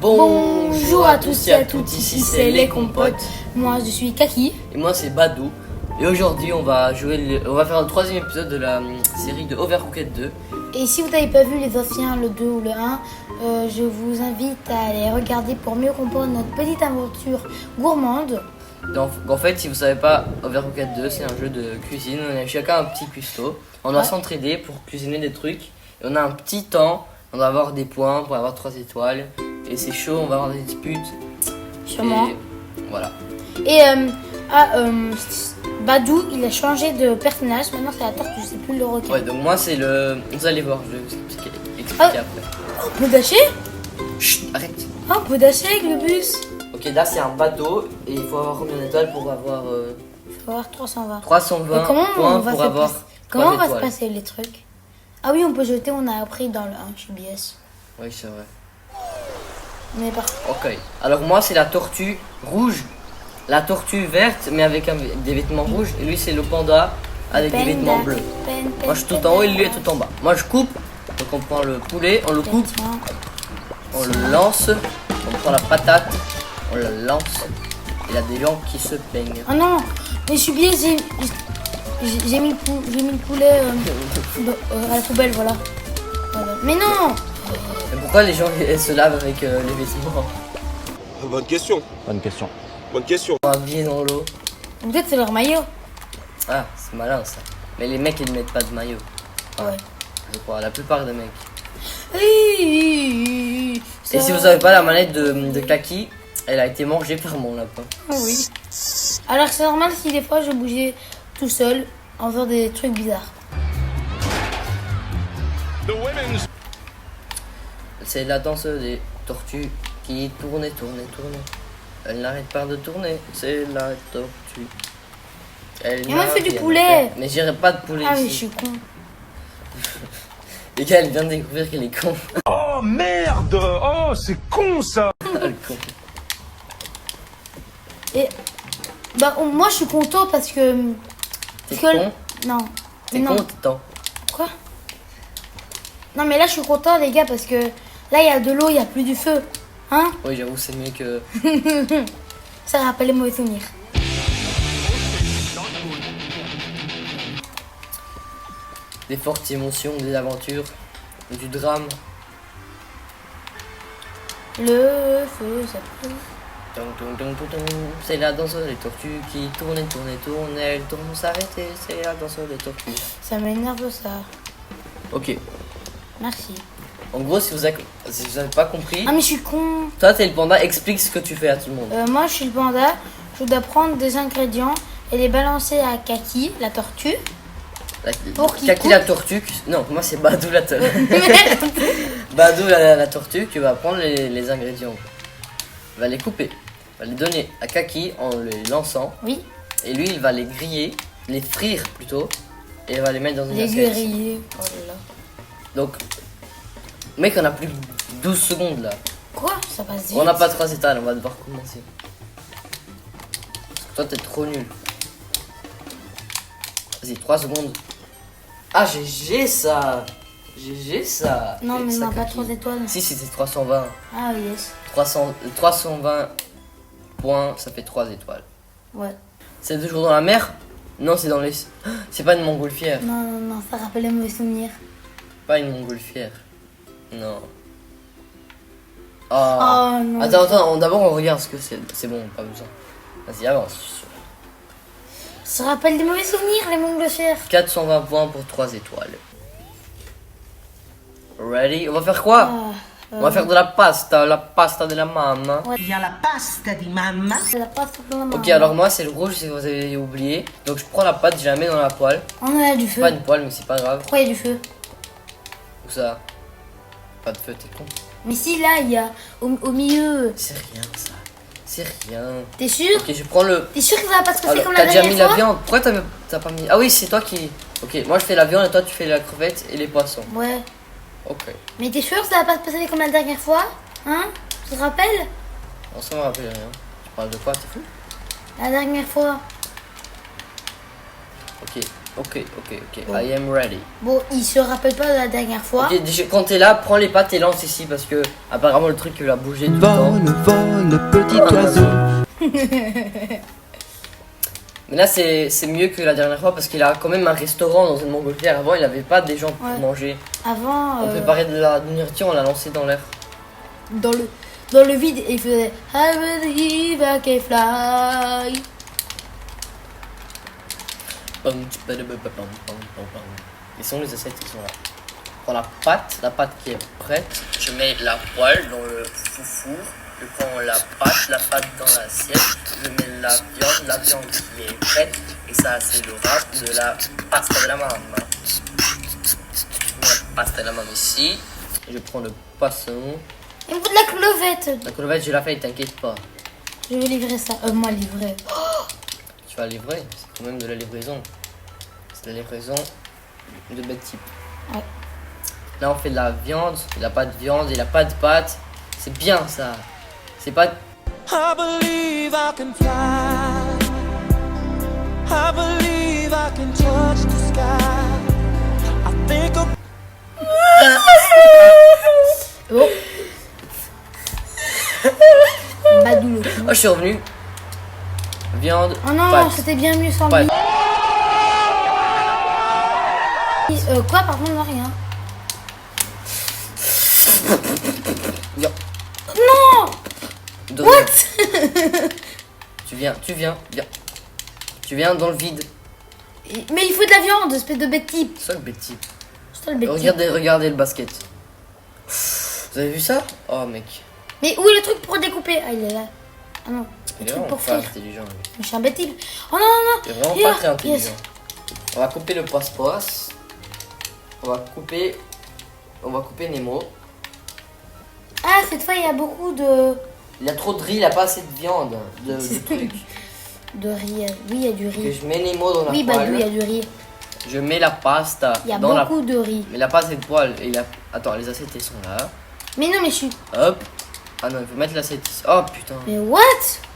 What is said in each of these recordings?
Bonjour à tous et à toutes, ici c'est les compotes. Moi je suis Kaki. Et moi c'est Badou. Et aujourd'hui on va faire le troisième épisode de la série de Overcooked 2. Et si vous n'avez pas vu les anciens, le 2 ou le 1, je vous invite à les regarder pour mieux comprendre notre petite aventure gourmande. Donc en fait si vous savez pas, Overcooked 2 c'est un jeu de cuisine. On a chacun un petit cuistot. On doit s'entraider pour cuisiner des trucs. Et on a un petit temps, on doit avoir des points pour avoir 3 étoiles. Et c'est chaud, on va avoir des disputes. Sûrement. Et voilà. Et Badou, il a changé de personnage. Maintenant c'est la tortue, c'est plus le requin. Ouais, donc moi c'est le... Vous allez voir, je vais vous expliquer après. On peut dasher. Chut, arrête. On peut dasher avec le bus. Ok, là c'est un bateau et il faut avoir combien d'étoiles pour avoir... Il faut avoir 320. 320 comment points on va pour avoir... Comment on va se étoiles. passer les trucs? Ah oui, on peut jeter, on a appris dans le 1 chez BS. Oui, c'est vrai. Mais par Ok, alors moi c'est la tortue rouge, la tortue verte mais avec des vêtements rouges, et lui c'est le panda avec des vêtements bleus. Moi je suis tout en haut et lui est tout en bas. Moi je coupe, donc on prend le poulet, on le coupe, on le lance, on prend la patate, on la lance, et il y a des gens qui se plaignent. Oh non, mais je suis bien, j'ai mis le poulet à la poubelle, voilà. Mais non. Et pourquoi les gens se lavent avec les vêtements Bonne question. Bonne question. Bonne question. habillés dans l'eau? Peut-être c'est leur maillot. Ah, c'est malin ça. Mais les mecs ils ne mettent pas de maillot. Ouais. Je crois, la plupart des mecs. Et Et si vous savez pas, la manette de Kaki, elle a été mangée par mon lapin. Oui. Alors c'est normal si des fois je bougeais tout seul en faisant des trucs bizarres. C'est la danseuse des tortues qui tourne et tourne et tourne. Elle n'arrête pas de tourner, c'est la tortue. Elle Et moi, n'a je fais du rien poulet. fait. Mais j'irai pas de poulet Ah oui, je ici. suis con. Les gars, elle vient de découvrir qu'elle est con. Oh merde! Oh, c'est con ça! Elle est con. Et bah moi je suis content parce que T'es con? Non. T'es non. con, t'es Quoi? Non mais là je suis content les gars parce que là il y a de l'eau, il y a plus du feu. Hein? Oui, j'avoue, c'est mieux que... Ça rappelle les mauvais souvenirs. Des fortes émotions, des aventures, du drame. Le feu, ça peut. C'est la danseuse des tortues qui tourne et tourne et tourne. Elle tourne sans s'arrêter, c'est la danseuse des tortues. Ça m'énerve ça. Ok. Merci. En gros, si vous avez pas compris, Ah mais je suis con. toi t'es le panda, explique ce que tu fais à tout le monde. Moi je suis le panda. Je dois prendre des ingrédients et les balancer à Kaki, la tortue. Pour qu'il Kaki coupe. la tortue, non, moi c'est Badou la tortue. Merde. Badou la tortue, tu vas prendre les ingrédients. Il va les couper, il va les donner à Kaki en les lançant. Oui. Et lui il va les griller, les frire plutôt, et il va les mettre dans une Les assiette. grillés. Oh là là. Donc, mec, on a plus que 12 secondes là. Quoi? Ça passe vite. On n'a pas 3 étals, on va devoir commencer. Toi t'es trop nul. Vas-y, 3 secondes. Ah, GG ça! GG ça! Non Et mais ça non, pas Kaki. 3 étoiles. Si, c'est 320. Ah yes. 320 points, ça fait 3 étoiles. Ouais. C'est toujours dans la mer? Non, c'est dans les... C'est pas une montgolfière. Non, non, non, ça rappelle les mauvais souvenirs. Pas une montgolfière. Non. Oh. Oh non. Attends, d'abord on regarde ce que c'est. C'est bon, pas besoin. Vas-y, avance. Ça rappelle des mauvais souvenirs, les montgolfières. 420 points pour 3 étoiles. Ready? On va faire quoi? On va faire de la pasta de la mamma. Il y a la pasta di mamma. C'est la pâte pour la maman. Ok, alors moi c'est le rouge si vous avez oublié. Donc je prends la pâte, je la mets dans la poêle. On a du feu. Pas une poêle, mais c'est pas grave. Pourquoi il y a du feu? Où ça? Pas de feu, t'es con. Mais si, là, il y a au milieu. C'est rien ça. C'est rien. T'es sûr? Ok, je prends le. T'es sûr que ça va pas se passer Alors, comme t'as la déjà mis dernière la fois? viande. Pourquoi t'as pas mis. Ah oui, c'est toi qui. Ok, moi je fais la viande et toi tu fais la crevette et les poissons. Ouais. Ok. Mais t'es sûr que ça va pas se passer comme la dernière fois? Hein? Tu te rappelles? On s'en rappelle rien. Tu parles de quoi? T'es fou? La dernière fois. Ok. Ok. Bon. I am ready. Bon, il se rappelle pas de la dernière fois. Ok, déjà, quand t'es là, prends les pattes et lance ici parce que apparemment le truc il va bouger tout le temps. Vole, petit oiseau. Mais là c'est mieux que la dernière fois parce qu'il a quand même un restaurant dans une montgolfière. Avant il avait pas des gens pour Ouais. manger. Avant, On préparait de la nourriture, on l'a lancé dans l'air. dans le vide, il faisait I believe I can fly. Ils sont les assiettes qui sont là. Je prends la pâte qui est prête. Je mets la poêle dans le four. Je prends la pâte dans l'assiette. Je mets la viande qui est prête. Et ça c'est le rap de la pasta de la maman. Je mets la pasta de la maman ici. Je prends le poisson. Il me faut de la crevette. La crevette je la fais, t'inquiète pas. Je vais livrer ça. Moi livrer. Tu vas livrer, c'est quand même de la livraison. C'est la livraison de bête type. Ouais. Là on fait de la viande, il a pas de viande, il a pas de pâte. C'est bien ça. C'est pas... I believe I can fly. I believe I can touch the sky. I think of Oh. Badou le con. Oh je suis revenu. Viande, Oh non, pâte. c'était bien mieux sans Pâte. lui. Quoi, par contre, non, rien. Viens. Non. Donne- What? Tu viens. Tu viens dans le vide. Mais il faut de la viande, espèce de bête type. C'est ça le bête type. C'est ça le bête type. Regardez le basket. Vous avez vu ça? Oh mec. Mais où est le truc pour découper? Ah, il est là. Ah non, le Il est truc vraiment pour pas frire. intelligent lui. Mais je suis un bête type. Oh non, non, Il est non. vraiment Here, pas très intelligent. yes. On va couper le passe-passe. On va couper Nemo. Ah, cette fois, il y a beaucoup de Il a trop de riz, il a pas assez de viande. De trucs. riz. Oui, il y a du Que riz. je mets Nemo dans la Oui, poêle. Badou, il y a du riz. Je mets la pasta Il y a dans la... beaucoup de riz. Mais il a pas assez de poêle. Et il a... Attends, les assiettes elles sont là. Mais non, mais je suis... Hop. Ah non, il faut mettre l'assiette ici. Oh putain. Mais what?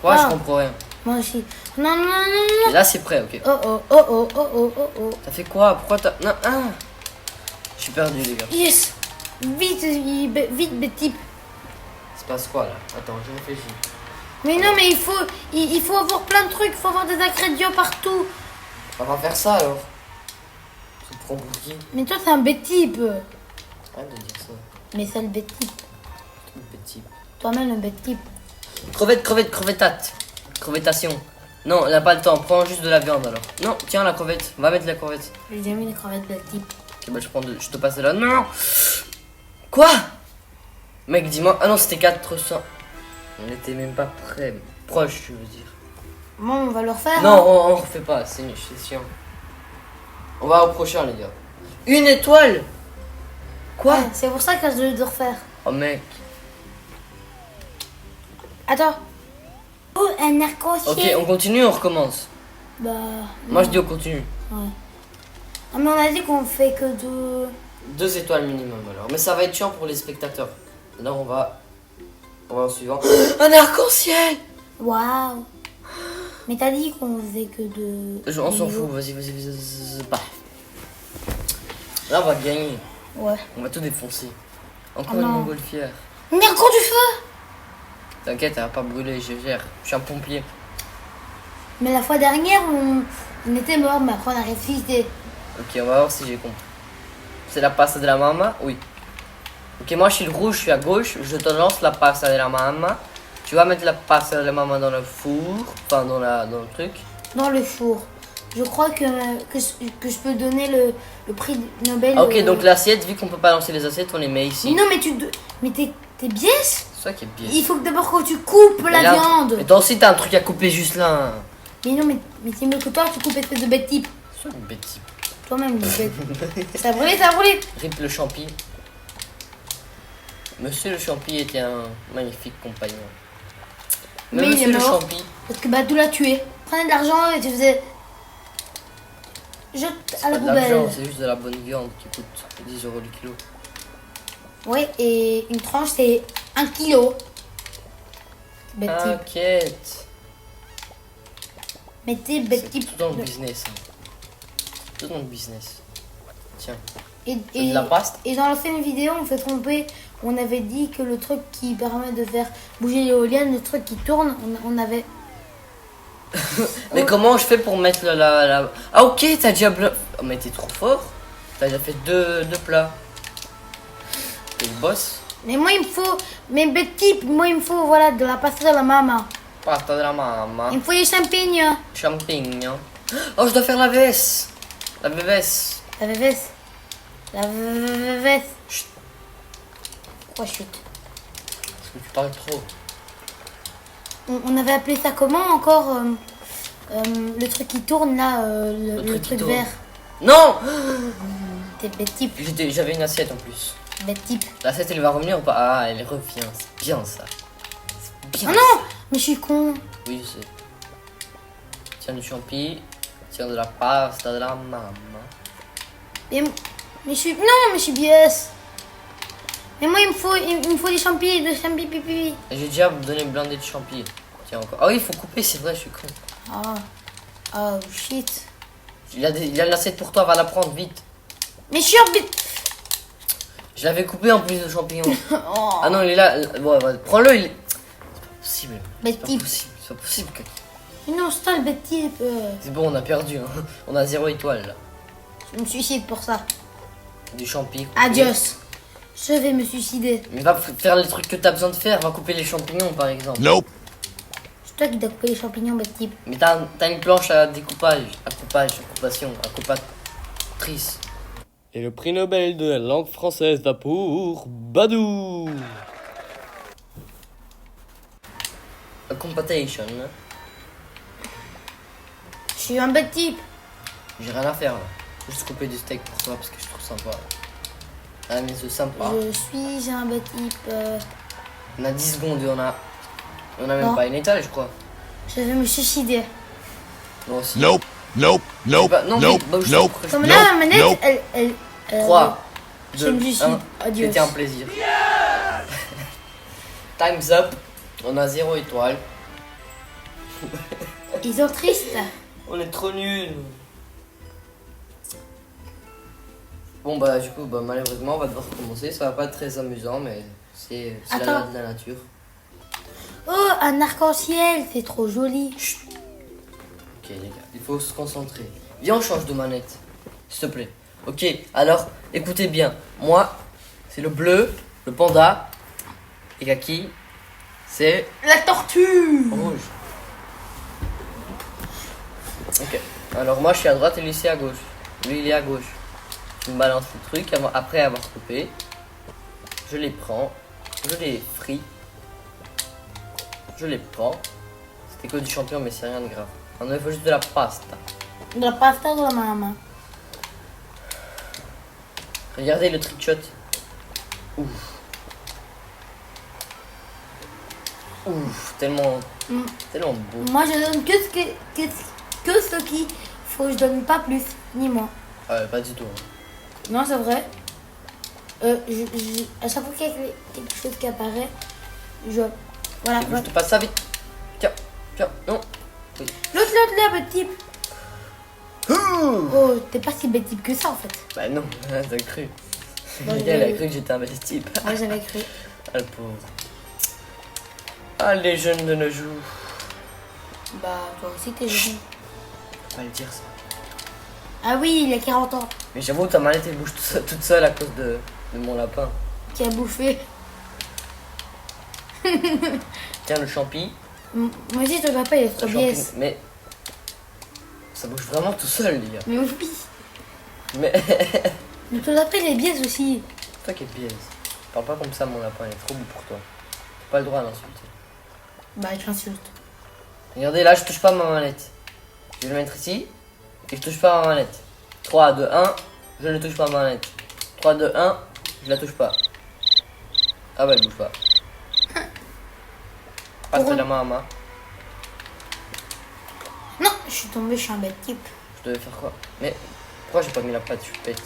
Quoi, Ah, je comprends rien. moi aussi. Non, non, non, non. Et là c'est prêt, ok. Oh, oh, oh, oh, oh, oh, oh, oh. T'as fait quoi? Pourquoi t'as... Non, ah. Je suis perdu les gars. Yes. Vite, vite, bête type. Il se passe quoi là? Attends, je réfléchis. Mais non, mais il faut avoir plein de trucs, il faut avoir des ingrédients partout. On va faire ça alors. Tu te prends pour qui? Mais toi, t'es un bête type. Arrête de dire ça. Mais c'est le bête type. Tout petit. Toi-même, le bête type. Crevettate. Crevettation. Non, on n'a pas le temps. Prends juste de la viande alors. Non, tiens la crevette. Va mettre la crevette. J'ai déjà mis les crevettes bête type. Ok, bah je te passe là. Non. Quoi? Mec, dis-moi. Ah non, c'était 400. On était même pas prêt. Proche, je veux dire. Bon, on va le refaire. Non, hein. on refait pas. C'est chiant. On va au prochain, les gars. Une étoile. Quoi? Ouais, c'est pour ça que je dois refaire. Oh mec. Attends. Oh, un arc-en-ciel. Ok, on continue, on recommence. Bah. Moi je dis on continue. Ouais. Ah, mais on a dit qu'on fait que de. 2 étoiles minimum alors. Mais ça va être chiant pour les spectateurs. Là on va au suivant. Un arc-en-ciel. Waouh. Mais t'as dit qu'on faisait que de. On s'en vidéos. fout, vas-y. Bah. Là on va gagner. Ouais. On va tout défoncer. Encore Oh une non. montgolfière. Mais encore du feu. T'inquiète, elle va pas brûler, je gère. Je suis un pompier. Mais la fois dernière, on était mort, mais après on a ressuscité. Ok, on va voir si j'ai compris. C'est la pasta de la maman? Oui. Ok, moi je suis le rouge, je suis à gauche. Je te lance la pasta de la maman. Tu vas mettre la pasta de la maman dans le four. Enfin, dans le truc. Dans le four. Je crois que je peux donner le prix Nobel. Ok, donc l'assiette, vu qu'on peut pas lancer les assiettes, on les met ici. Mais non, mais t'es biaise. C'est ça qui est bien. Il faut que d'abord que tu coupes la viande. Mais toi aussi, t'as un truc à couper juste là. Mais non, mais c'est mieux que toi, tu coupes espèce de bête type. C'est une bêtise. Toi-même, le bête. Ça a brûlé, ça a brûlé. Rip le champi. Monsieur le champi était un magnifique compagnon. Mais il Monsieur est le mort. champi. Parce que Badou l'a tué. Prenez de l'argent et tu faisais. Jette à la Pas de l'argent, poubelle. c'est juste de la bonne viande qui coûte 10 € le kilo. Ouais, et une tranche, c'est 1 kilo. Bête type. T'inquiète. Mettez bête C'est type. tout dans le business. Hein. Tout notre business. Tiens. Et, C'est de la pasta. et dans l'ancienne vidéo, on s'est trompé. On avait dit que le truc qui permet de faire bouger l'éolienne, le truc qui tourne, on avait... Mais comment je fais pour mettre la... Ah ok, t'as déjà... Oh mais t'es trop fort. T'as déjà fait deux plats. T'es le boss. Mais moi, il me faut... Mais petit, moi, il me faut, voilà, de la pasta de la maman. Pasta de la maman. Il me faut des champignons. Champignons. Oh, je dois faire la veste. La veste. La veste. La veste. Chut. Pourquoi chute? Parce que tu parles trop. On avait appelé ça comment encore le truc qui tourne là, le truc tourne. vert. Non. T'es bête type. J'avais une assiette en plus. Bête type. L'assiette elle va revenir ou pas? Ah, elle revient. C'est bien ça. C'est bien. Oh non. Mais je suis con. Oui, je sais. Tiens du champi. Tiens de la pasta de la maman. Mais je suis... Non, mais je suis biaise. Mais moi, il me faut des champignons, des champignons pipi. Et j'ai déjà donné blindé de champi. Tiens encore. Ah oui, il faut couper, c'est vrai, je suis con. Ah. Oh shit. Il y a l'assiette pour toi, va la prendre vite. Mais je suis en bête. Je l'avais coupé en plus de champignons. Oh. Ah non, il est là. Ouais, prends-le, il est. C'est pas possible. Bête C'est pas type. possible. C'est pas possible que. Mais non, c'est toi le bête type. C'est bon, on a perdu. Hein. On a 0 étoile là. Je me suicide pour ça. Du champi. coupé. Adios. Je vais me suicider. Mais va faire les trucs que t'as besoin de faire. Va couper les champignons par exemple. Nope. C'est toi qui dois couper les champignons, bête type. Mais t'as une planche à découpage. À coupation, à coupatrice. Et le prix Nobel de la langue française va pour Badou. A competition. Je suis un bête type. J'ai rien à faire là. Juste couper du steak pour toi parce que je trouve sympa. Ah mais c'est sympa. Je suis un bête type. On a 10 secondes et on a même Non. pas une étoile je crois. Je vais me suicider. Moi aussi. Nope. Nope. Nope. Bah, non, Nope. vite, bah, je Nope. te Comme prie. là, la manette, Nope. elle 3, je 2, me suicide. 1. Adios. C'était un plaisir. Time's up. On a 0 étoile. Ils sont tristes. On est trop nuls. Bon bah du coup malheureusement on va devoir recommencer. Ça va pas être très amusant mais c'est la loi Attends. de la nature. Oh, un arc-en-ciel, c'est trop joli. Ok les gars, il faut se concentrer. Viens on change de manette. S'il te plaît. Ok, alors écoutez bien. Moi c'est le bleu, le panda. Et Kaki c'est La tortue. rouge. Ok. Alors moi je suis à droite et lui c'est à gauche. Lui il est à gauche. Je me balance le truc après avoir coupé. Je les prends. Je les fris. Je les prends. C'était que du champignon mais c'est rien de grave. On il faut juste de la pasta. De la pasta de la maman. Regardez le trick shot. Ouf. Ouf, tellement beau. Moi, je donne que ce qu'il faut. Je donne pas plus, ni moins. Pas du tout. Hein. Non, c'est vrai. À chaque fois qu'il y a quelque chose qui apparaît, voilà. Et puis, je te passe ça vite. Tiens, non. Oui. L'autre là, bête type. Oh, t'es pas si bête type que ça en fait. Bah non, t'as cru. Bon, Elle a cru que j'étais un bel type. Moi, j'avais cru. Ah le pauvre. Ah les jeunes de nos jours. Bah, toi aussi, t'es jeune. Faut pas le dire ça. Ah oui, il a 40 ans. Mais j'avoue, ta manette elle bouge toute seule à cause de mon lapin. Qui a bouffé. Tiens le champi. Moi aussi, ton papa, il est trop Le biaise. mais ça bouge vraiment tout seul les gars. Mais oui. Mais Mais ton papa, il est biaise aussi. toi qui es biaise. Parle pas comme ça mon lapin, il est trop beau pour toi. T'as pas le droit d'insulter. Bah, je t'insulte. Regardez là, je touche pas à ma manette. Je vais le mettre ici. Et je touche pas à ma manette. 3, 2, 1. Je ne touche pas à ma manette. 3, 2, 1. Je la touche pas. Ah bah elle bouge pas. Passe la main à main. Non, je suis tombée, je suis un bête type. Je devais faire quoi? Mais pourquoi j'ai pas mis la patte? Je suis bête.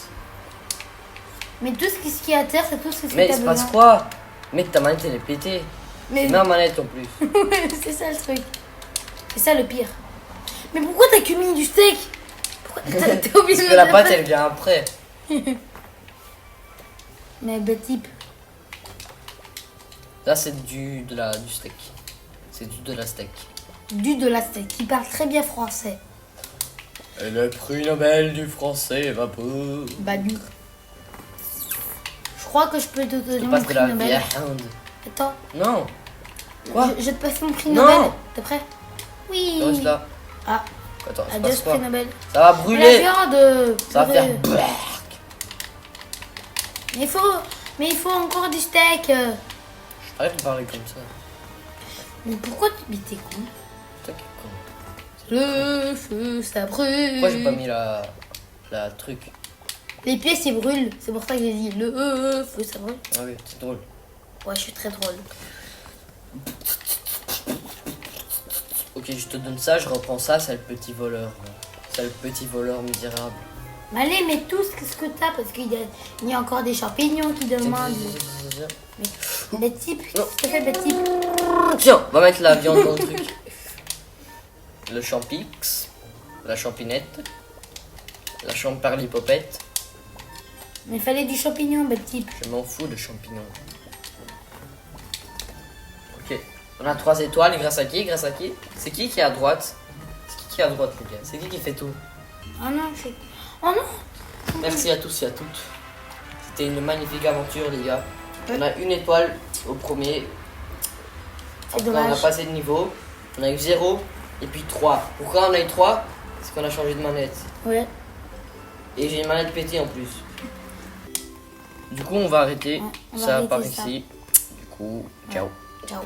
Mais tout ce qui est à terre, c'est tout ce que Mais t'as il se passe besoin. quoi? Mec, ta manette elle est pétée. Mais Ma manette en plus. c'est ça le truc. C'est ça le pire. Mais pourquoi t'as que mis du steak? T'es obligé Parce de que la mettre pâte, elle vient après. Mais type. Là, c'est du steak. C'est de la steak. Du de la steak. Il parle très bien français. Et le prix Nobel du français va pas. Bah du. Je crois que je peux te donner Je mon passe de prix la Nobel. viande. Attends. Non. Quoi? Je te passe mon prix Non. Nobel. T'es prêt? Oui. Reste là. Ah, Attends, il se adieu passe quoi? prix Nobel. Ça va La brûler. viande. Ça va faire purée. black. Mais il faut encore du steak. Arrête de parler comme ça. Mais pourquoi tu t'es con? C'est toi qui es con. Le feu, ça brûle. Pourquoi j'ai pas mis la truc? Les pièces, ils brûlent. C'est pour ça que j'ai dit le feu, ça brûle. Ah oui, c'est drôle. Ouais, je suis très drôle. Ok, je te donne ça, je reprends ça, c'est le petit voleur. C'est le petit voleur misérable. Mais allez, mets tout ce que t'as parce qu'il y a encore des champignons qui demandent. Mais type, qu'est-ce que fait type? Tiens, on va mettre la viande dans le truc. Le champix, la champinette, la champerlipopette. Mais il fallait du champignon, type. Je m'en fous de champignons. Ok, on a 3 étoiles, grâce à qui? Grâce à qui? C'est qui est à droite? C'est qui est à droite, les gars? C'est qui fait tout? Oh non, c'est. Oh non! Merci à tous et à toutes. C'était une magnifique aventure, les gars. On a 1 étoile au premier. C'est Après, on a dommage. passé de niveau. On a eu 0 et puis 3. Pourquoi on a eu 3? Parce qu'on a changé de manette. Ouais. Et j'ai une manette pétée en plus. Du coup, on va arrêter Ouais, on va ça arrêter par ça. ici. Du coup, ciao. Ciao.